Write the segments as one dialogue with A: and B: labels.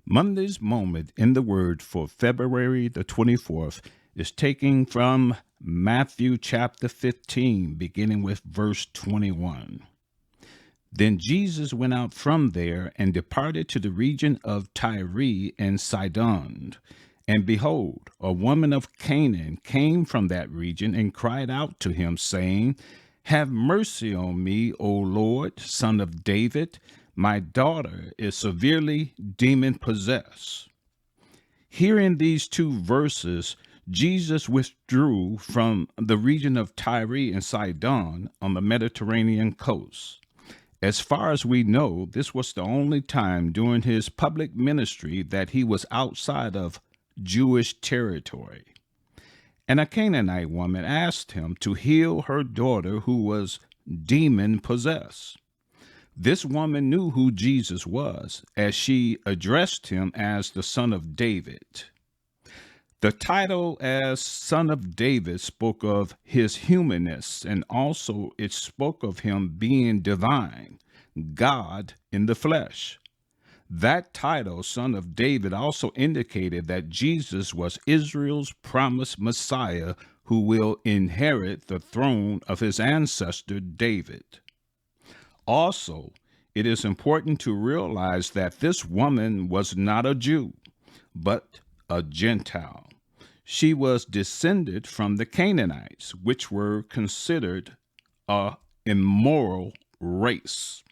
A: Monday's moment in the Word for February the 24th is taken from Matthew chapter 15, beginning with verse 21. Then Jesus went out from there and departed to the region of Tyre and Sidon. And behold, a woman of Canaan came from that region and cried out to him, saying, Have mercy on me, O Lord, son of David. My daughter is severely demon possessed. Here in these two verses, Jesus withdrew from the region of Tyre and Sidon on the Mediterranean coast. As far as we know, this was the only time during his public ministry that he was outside of Jewish territory. And a Canaanite woman asked him to heal her daughter who was demon possessed. This woman knew who Jesus was, as she addressed him as the Son of David. The title as Son of David spoke of his humanness, and also it spoke of him being divine, God in the flesh. That title, Son of David, also indicated that Jesus was Israel's promised Messiah who will inherit the throne of his ancestor David. Also, it is important to realize that this woman was not a Jew, but a Gentile. She was descended from the Canaanites, which were considered a immoral race.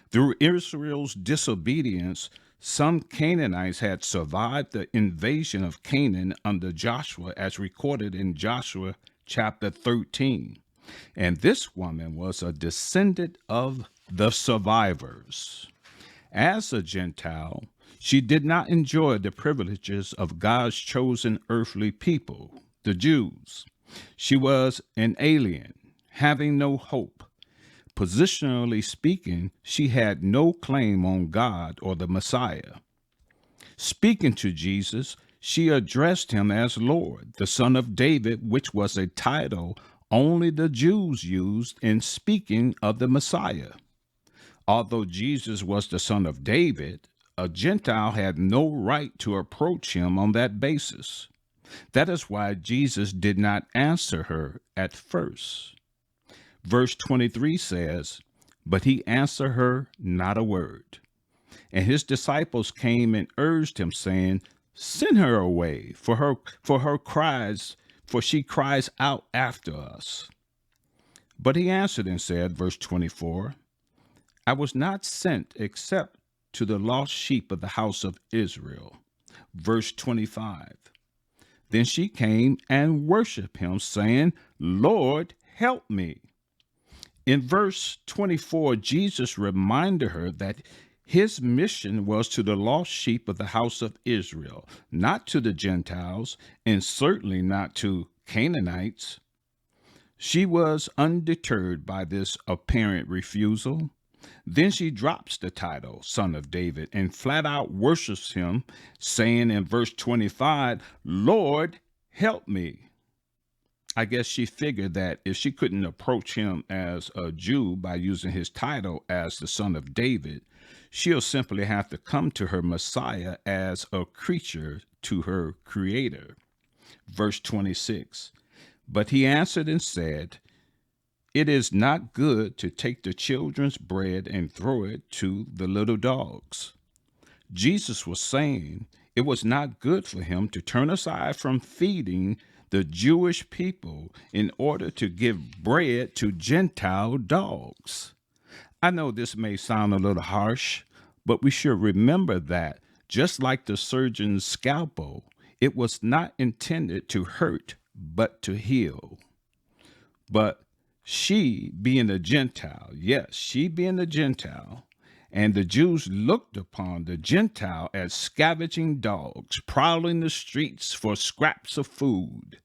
A: Through Israel's disobedience, some Canaanites had survived the invasion of Canaan under Joshua, as recorded in Joshua chapter 13. And this woman was a descendant of the survivors. As a Gentile, she did not enjoy the privileges of God's chosen earthly people, the Jews. She was an alien, having no hope. Positionally speaking, she had no claim on God or the Messiah. Speaking to Jesus, she addressed him as Lord, the Son of David, which was a title only the Jews used in speaking of the Messiah. Although Jesus was the Son of David, a Gentile had no right to approach him on that basis. That is why Jesus did not answer her at first. Verse 23 says, But he answered her not a word. And his disciples came and urged him, saying, Send her away, for she cries out after us. But he answered and said, verse 24, I was not sent except to the lost sheep of the house of Israel. Verse 25, Then she came and worshiped him, saying, Lord, help me. In verse 24, Jesus reminded her that his mission was to the lost sheep of the house of Israel, not to the Gentiles, and certainly not to Canaanites. She was undeterred by this apparent refusal. Then she drops the title, Son of David, and flat out worships him, saying in verse 25, Lord, help me. I guess she figured that if she couldn't approach him as a Jew by using his title as the Son of David, she'll simply have to come to her Messiah as a creature to her Creator. Verse 26, But he answered and said, It is not good to take the children's bread and throw it to the little dogs. Jesus was saying it was not good for him to turn aside from feeding the Jewish people in order to give bread to Gentile dogs. I know this may sound a little harsh, but we should remember that just like the surgeon's scalpel, it was not intended to hurt, but to heal. But she being a Gentile, yes, she being a Gentile, and the Jews looked upon the Gentile as scavenging dogs, prowling the streets for scraps of food.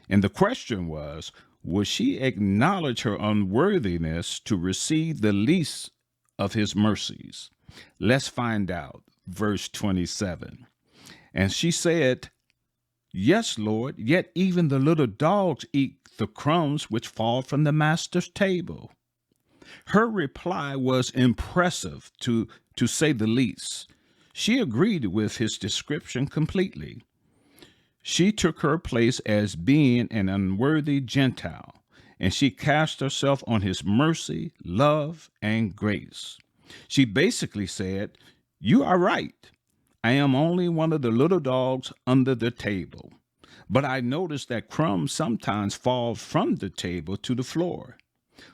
A: And the question was, would she acknowledge her unworthiness to receive the least of his mercies? Let's find out. Verse 27. And she said, Yes, Lord, yet even the little dogs eat the crumbs which fall from the master's table. Her reply was impressive, to say the least. She agreed with his description completely. She took her place as being an unworthy Gentile, and she cast herself on his mercy, love, and grace. She basically said, "You are right. I am only one of the little dogs under the table. But I notice that crumbs sometimes fall from the table to the floor.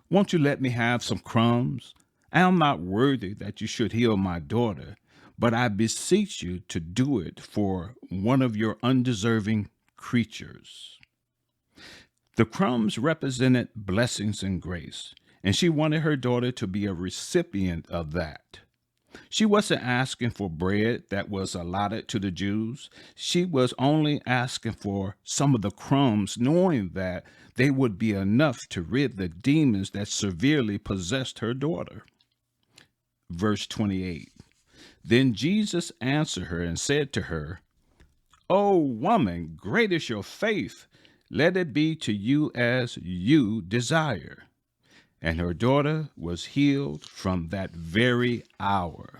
A: Won't you let me have some crumbs? I am not worthy that you should heal my daughter, but I beseech you to do it for one of your undeserving creatures." The crumbs represented blessings and grace, and she wanted her daughter to be a recipient of that. She wasn't asking for bread that was allotted to the Jews. She was only asking for some of the crumbs, knowing that they would be enough to rid the demons that severely possessed her daughter. Verse 28. Then Jesus answered her and said to her, "O woman, great is your faith. Let it be to you as you desire." And her daughter was healed from that very hour.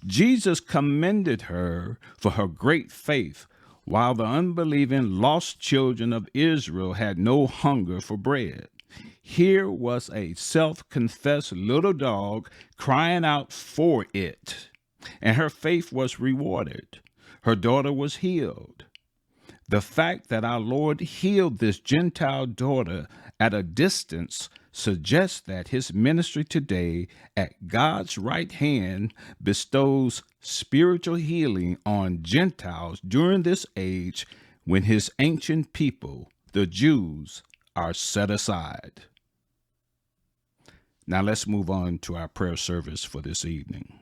A: Jesus commended her for her great faith, while the unbelieving lost children of Israel had no hunger for bread. Here was a self-confessed little dog crying out for it, and her faith was rewarded. Her daughter was healed. The fact that our Lord healed this Gentile daughter at a distance suggests that his ministry today at God's right hand bestows spiritual healing on Gentiles during this age when his ancient people, the Jews, are set aside. Now let's move on to our prayer service for this evening.